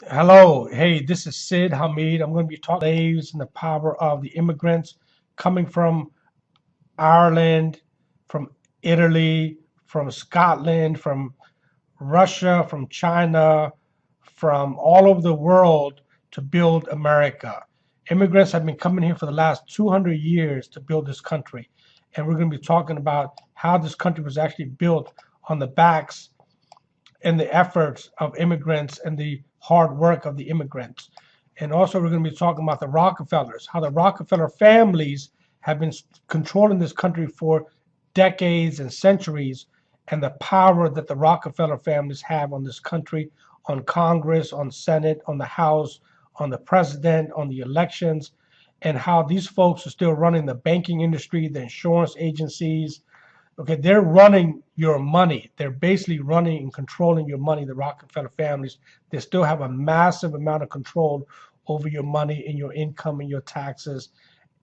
Hello, hey, this is Sid Hamid. I'm going to be talking about slaves and the power of the immigrants coming from Ireland, from Italy, from Scotland, from Russia, from China, from all over the world to build America. Immigrants have been coming here for the last 200 years to build this country. And we're going to be talking about how this country was actually built on the backs and the efforts of immigrants and the hard work of the immigrants. And also, we're going to be talking about the Rockefellers, how the Rockefeller families have been controlling this country for decades and centuries, and the power that the Rockefeller families have on this country, on Congress, on Senate, on the House, on the president, on the elections, and how these folks are still running the banking industry, the insurance agencies. Okay, they're running your money. They're basically running and controlling your money, the Rockefeller families. They still have a massive amount of control over your money and your income and your taxes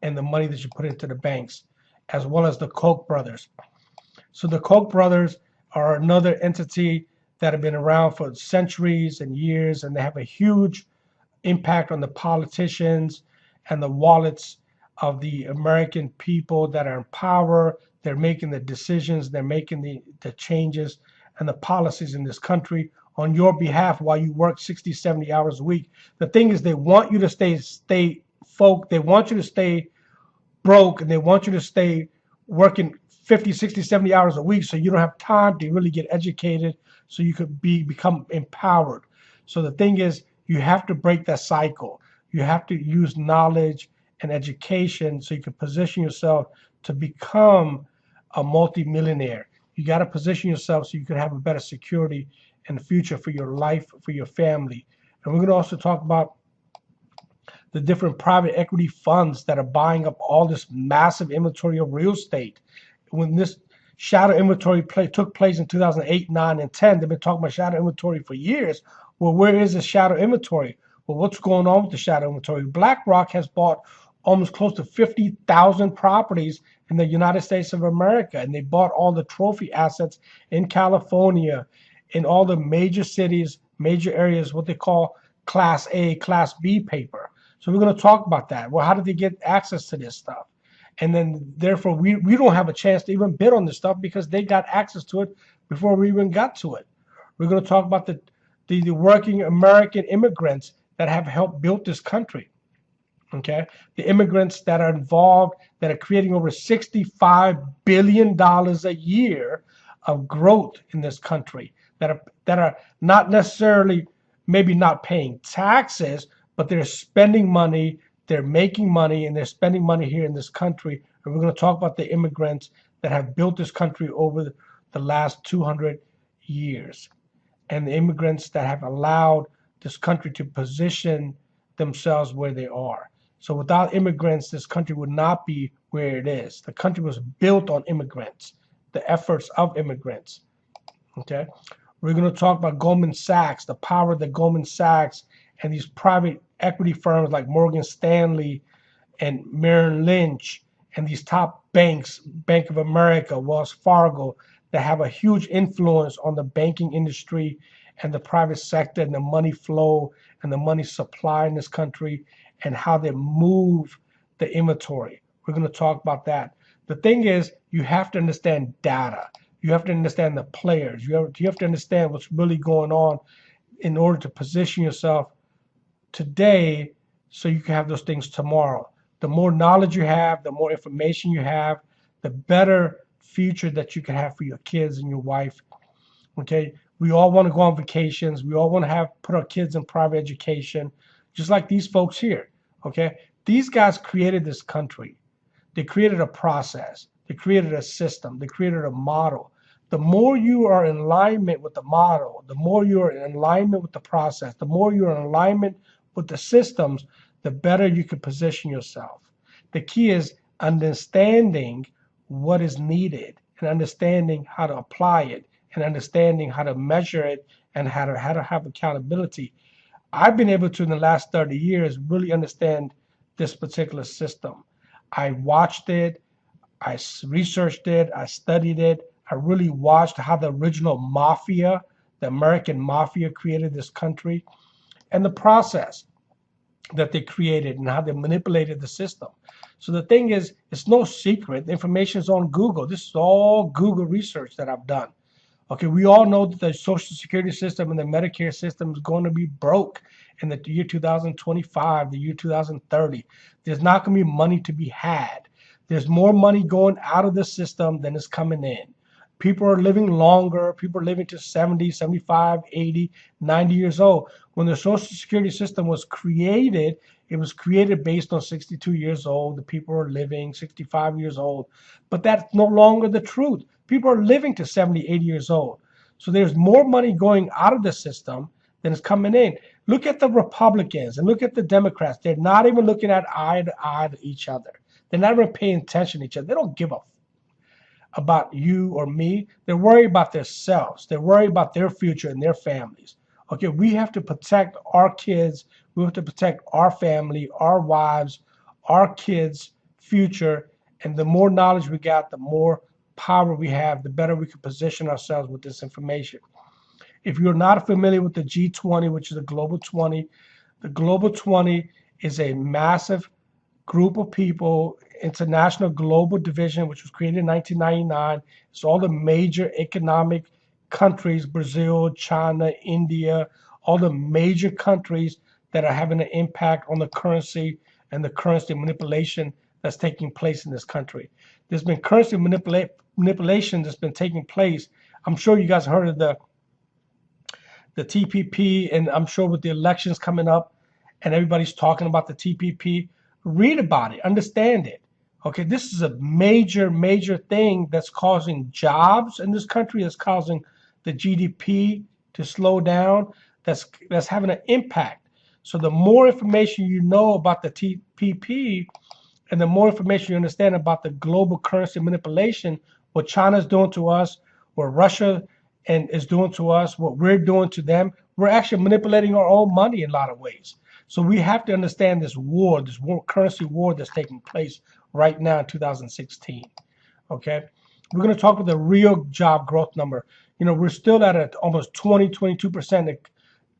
and the money that you put into the banks, as well as the Koch brothers. So the Koch brothers are another entity that have been around for centuries and years, and they have a huge impact on the politicians and the wallets of the American people that are in power. They're making the decisions, they're making the changes and the policies in this country on your behalf while you work 60, 70 hours a week. The thing is, they want you to stay folk, they want you to stay broke, and they want you to stay working 50, 60, 70 hours a week so you don't have time to really get educated so you could become empowered. So the thing is, you have to break that cycle. You have to use knowledge and education so you can position yourself to become a multimillionaire. You got to position yourself so you can have a better security in the future for your life, for your family. And we're going to also talk about the different private equity funds that are buying up all this massive inventory of real estate. When this shadow inventory took place in 2008, 9, and 10, they've been talking about shadow inventory for years. Well, where is the shadow inventory? Well, what's going on with the shadow inventory? BlackRock has bought almost close to 50,000 properties in the United States of America, and they bought all the trophy assets in California, in all the major cities, major areas, what they call Class A, Class B paper. So we're going to talk about that. Well, how did they get access to this stuff? And then therefore we don't have a chance to even bid on this stuff because they got access to it before we even got to it. We're going to talk about the working American immigrants that have helped build this country. Okay, the immigrants that are involved, that are creating over $65 billion a year of growth in this country, that are not necessarily maybe not paying taxes, but they're spending money, they're making money, and they're spending money here in this country. And we're going to talk about the immigrants that have built this country over the last 200 years, and the immigrants that have allowed this country to position themselves where they are. So without immigrants, this country would not be where it is. The country was built on immigrants, the efforts of immigrants. Okay. We're going to talk about Goldman Sachs, the power that Goldman Sachs and these private equity firms like Morgan Stanley and Merrill Lynch and these top banks, Bank of America, Wells Fargo, that have a huge influence on the banking industry and the private sector and the money flow and the money supply in this country and how they move the inventory. We're going to talk about that. The thing is, you have to understand data. You have to understand the players. You have to understand what's really going on in order to position yourself today so you can have those things tomorrow. The more knowledge you have, the more information you have, the better future that you can have for your kids and your wife. Okay, we all want to go on vacations. We all want to have put our kids in private education, just like these folks here. Okay, these guys created this country. They created a process. They created a system. They created a model. The more you are in alignment with the model, the more you are in alignment with the process, the more you're in alignment with the systems, the better you can position yourself. The key is understanding what is needed and understanding how to apply it and understanding how to measure it and how to have accountability. I've been able to, in the last 30 years, really understand this particular system. I watched it, I researched it, I studied it. I really watched how the original mafia, the American mafia, created this country. and the process that they created and how they manipulated the system. So the thing is, it's no secret. The information is on Google. This is all Google research that I've done. Okay, we all know that the Social Security system and the Medicare system is going to be broke in the year 2025, the year 2030. There's not going to be money to be had. There's more money going out of the system than is coming in. People are living longer. People are living to 70, 75, 80, 90 years old. When the Social Security system was created, it was created based on 62 years old. The people are living 65 years old. But that's no longer the truth. People are living to 70, 80 years old. So there's more money going out of the system than is coming in. Look at the Republicans and look at the Democrats. They're not even looking at eye to each other. They're not even paying attention to each other. They don't give a about you or me. They're worried about themselves. They're worried about their future and their families. Okay, we have to protect our kids. We have to protect our family, our wives, our kids' future. And the more knowledge we got, the more power we have, the better we can position ourselves with this information. If you're not familiar with the G20, which is the Global 20, the Global 20 is a massive group of people, international global division, which was created in 1999. It's all the major economic countries, Brazil, China, India, all the major countries that are having an impact on the currency and the currency manipulation that's taking place in this country. There's been currency manipulation that's been taking place. I'm sure you guys heard of the TPP, and I'm sure with the elections coming up and everybody's talking about the TPP, read about it, understand it. Okay, this is a major, major thing that's causing jobs in this country, that's causing the GDP to slow down, that's having an impact. So the more information you know about the TPP and the more information you understand about the global currency manipulation, what China's doing to us, what Russia is doing to us, what we're doing to them, we're actually manipulating our own money in a lot of ways. So we have to understand this war currency war that's taking place right now in 2016. Okay, we're going to talk about the real job growth number. You know, we're still at almost 22%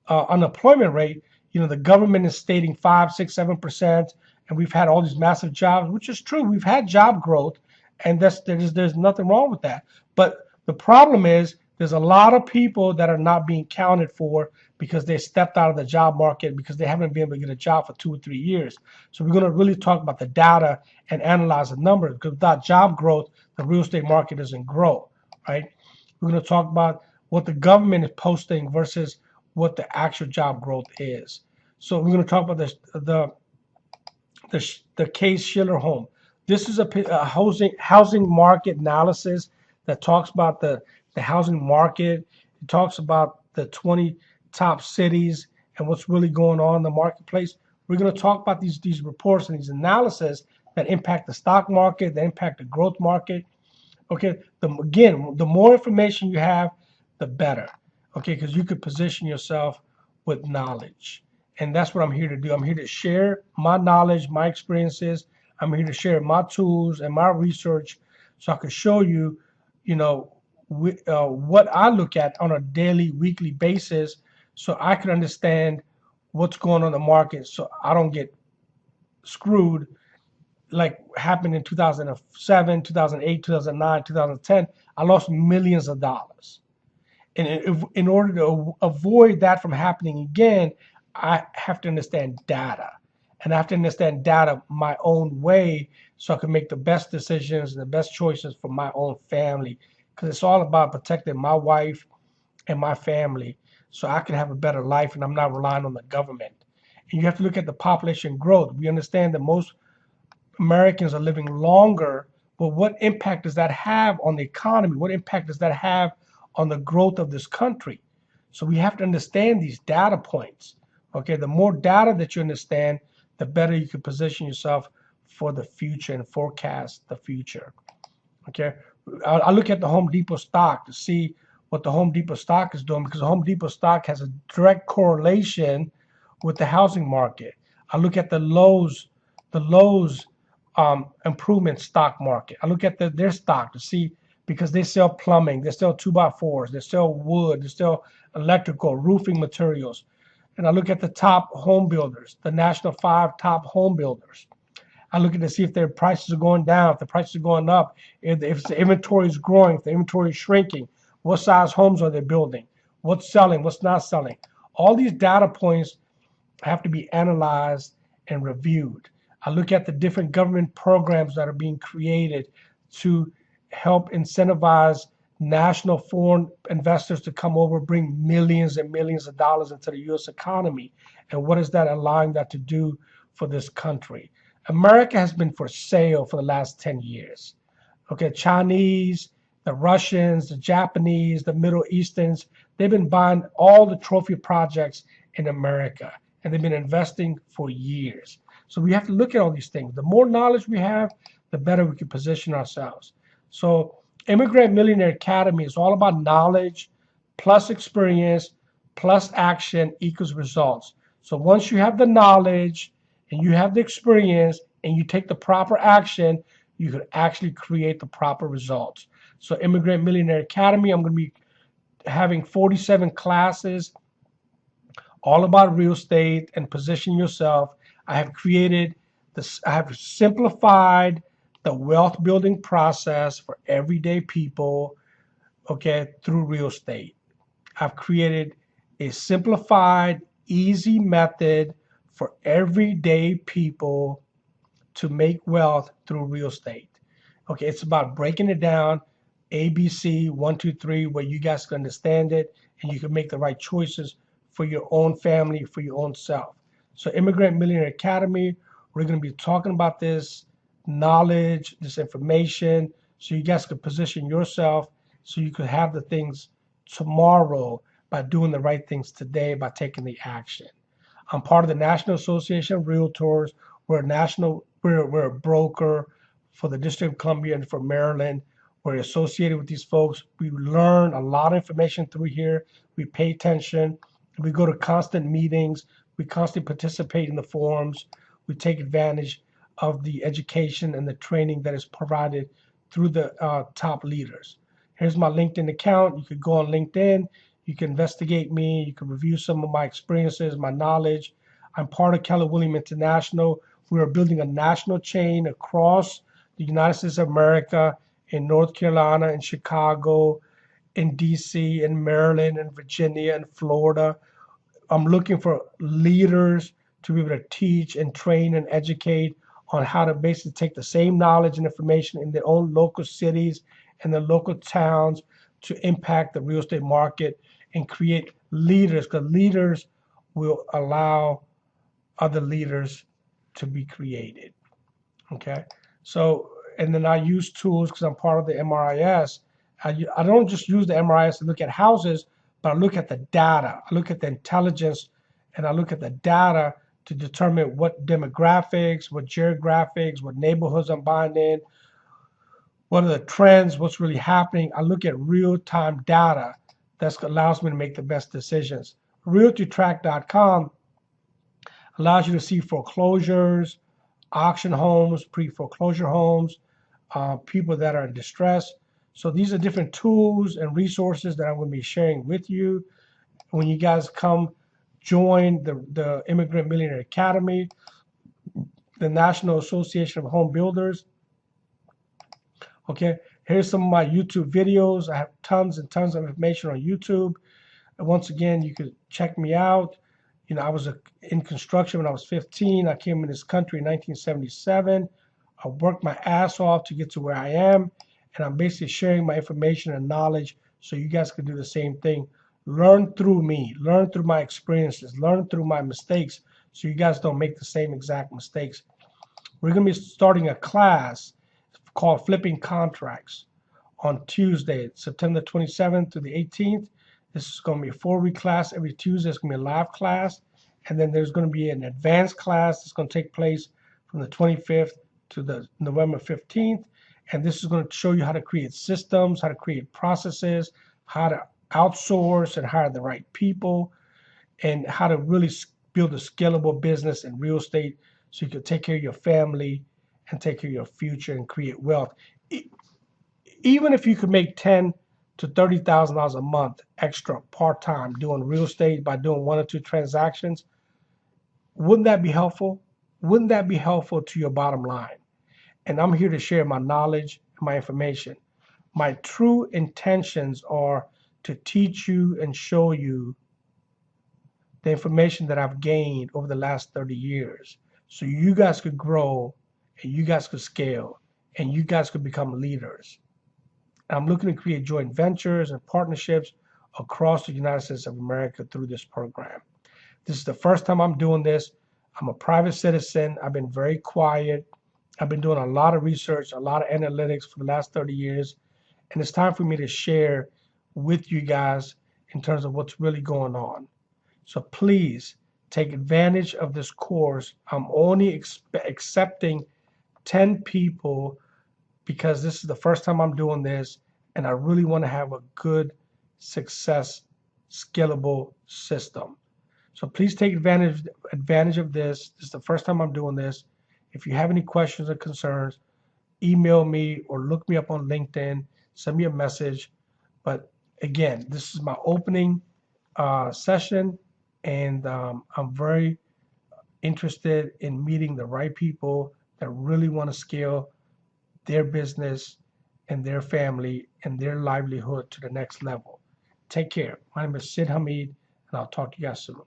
unemployment rate. You know, the government is stating 5, 6, 7%, and we've had all these massive jobs, which is true. We've had job growth, and there's nothing wrong with that. But the problem is there's a lot of people that are not being counted for because they stepped out of the job market because they haven't been able to get a job for 2 or 3 years. So we're going to really talk about the data and analyze the numbers, because without job growth, the real estate market doesn't grow, right? We're going to talk about what the government is posting versus what the actual job growth is. So we're going to talk about the Case Shiller home. This is a housing market analysis that talks about the housing market. It talks about the 20 top cities and what's really going on in the marketplace. We're going to talk about these reports and these analyses that impact the stock market, that impact the growth market. Okay, again, the more information you have, the better. Okay, because you could position yourself with knowledge. And that's what I'm here to do. I'm here to share my knowledge, my experiences. I'm here to share my tools and my research so I can show you, you know, what I look at on a daily, weekly basis, so I can understand what's going on in the market, so I don't get screwed like happened in 2007, 2008, 2009, 2010. I lost millions of dollars. And in order to avoid that from happening again, I have to understand data. And I have to understand data my own way so I can make the best decisions and the best choices for my own family. Because it's all about protecting my wife and my family so I can have a better life and I'm not relying on the government. And you have to look at the population growth. We understand that most Americans are living longer, but what impact does that have on the economy? What impact does that have on the growth of this country? So we have to understand these data points. Okay, the more data that you understand, the better you can position yourself for the future and forecast the future. Okay, I look at the Home Depot stock to see what the Home Depot stock is doing, because the Home Depot stock has a direct correlation with the housing market. I look at the Lowe's improvement stock market. I look at their stock to see, because they sell plumbing, they sell 2x4s, they sell wood, they sell electrical, roofing materials. and I look at the top home builders, the national 5 top home builders. I look at to see if their prices are going down, if the prices are going up, if the inventory is growing, if the inventory is shrinking, what size homes are they building, what's selling, what's not selling. All these data points have to be analyzed and reviewed. I look at the different government programs that are being created to help incentivize national foreign investors to come over, bring millions and millions of dollars into the U.S. economy. And what is that allowing that to do for this country? America has been for sale for the last 10 years. Okay, Chinese, the Russians, the Japanese, the Middle Easterns, they've been buying all the trophy projects in America, and they've been investing for years. So we have to look at all these things. The more knowledge we have, the better we can position ourselves. So Immigrant Millionaire Academy is all about knowledge plus experience plus action equals results. So once you have the knowledge and you have the experience and you take the proper action, you can actually create the proper results. So Immigrant Millionaire Academy, I'm going to be having 47 classes all about real estate and position yourself. I have created this, I have simplified the wealth building process for everyday people, okay, through real estate. I've created a simplified, easy method for everyday people to make wealth through real estate. Okay, it's about breaking it down, ABC 1, 2, 3, where you guys can understand it and you can make the right choices for your own family, for your own self. So Immigrant Millionaire Academy, we're going to be talking about this knowledge, this information, so you guys can position yourself so you could have the things tomorrow by doing the right things today, by taking the action. I'm part of the National Association of Realtors. We're a broker for the District of Columbia and for Maryland. We're associated with these folks. We learn a lot of information through here. We pay attention. We go to constant meetings. We constantly participate in the forums. We take advantage of the education and the training that is provided through the top leaders. Here's my LinkedIn account. You could go on LinkedIn. You can investigate me. You can review some of my experiences, my knowledge. I'm part of Keller Williams International. We are building a national chain across the United States of America, in North Carolina, in Chicago, in DC, in Maryland, in Virginia, in Florida. I'm looking for leaders to be able to teach and train and educate on how to basically take the same knowledge and information in their own local cities and the local towns to impact the real estate market and create leaders, because leaders will allow other leaders to be created. Okay, so and then I use tools because I'm part of the MRIS. I don't just use the MRIS to look at houses, but I look at the data. I look at the intelligence, and I look at the data to determine what demographics, what geographics, what neighborhoods I'm buying in, what are the trends, what's really happening. I look at real-time data that allows me to make the best decisions. RealtyTrack.com allows you to see foreclosures, auction homes, pre-foreclosure homes, people that are in distress. So these are different tools and resources that I'm going to be sharing with you. When you guys come join the Immigrant Millionaire Academy, the National Association of Home Builders. Okay, here's some of my YouTube videos. I have tons and tons of information on YouTube. And once again, you could check me out. You know, I was in construction when I was 15. I came in this country in 1977. I worked my ass off to get to where I am. And I'm basically sharing my information and knowledge so you guys can do the same thing. Learn through me, learn through my experiences, learn through my mistakes so you guys don't make the same exact mistakes. We're going to be starting a class called Flipping Contracts on Tuesday, September 27th to the 18th. This is going to be a 4-week class. Every Tuesday it's going to be a live class. And then there's going to be an advanced class that's going to take place from the 25th to the November 15th. And this is going to show you how to create systems, how to create processes, how to outsource and hire the right people, and how to really build a scalable business in real estate so you can take care of your family and take care of your future and create wealth. Even if you could make $10,000 to $30,000 a month extra part-time doing real estate by doing 1 or 2 transactions. Wouldn't that be helpful? Wouldn't that be helpful to your bottom line? And I'm here to share my knowledge and my information. My true intentions are to teach you and show you the information that I've gained over the last 30 years so you guys could grow and you guys could scale and you guys could become leaders. And I'm looking to create joint ventures and partnerships across the United States of America through this program. This is the first time I'm doing this. I'm a private citizen. I've been very quiet. I've been doing a lot of research, a lot of analytics for the last 30 years. And it's time for me to share with you guys in terms of what's really going on. So please take advantage of this course. I'm only accepting 10 people because this is the first time I'm doing this, and I really want to have a good, success, scalable system. So please take advantage of this. This is the first time I'm doing this. If you have any questions or concerns, email me or look me up on LinkedIn, send me a message. But again, this is my opening session, and I'm very interested in meeting the right people that really want to scale their business and their family and their livelihood to the next level. Take care. My name is Sid HAMEED, and I'll talk to you guys soon.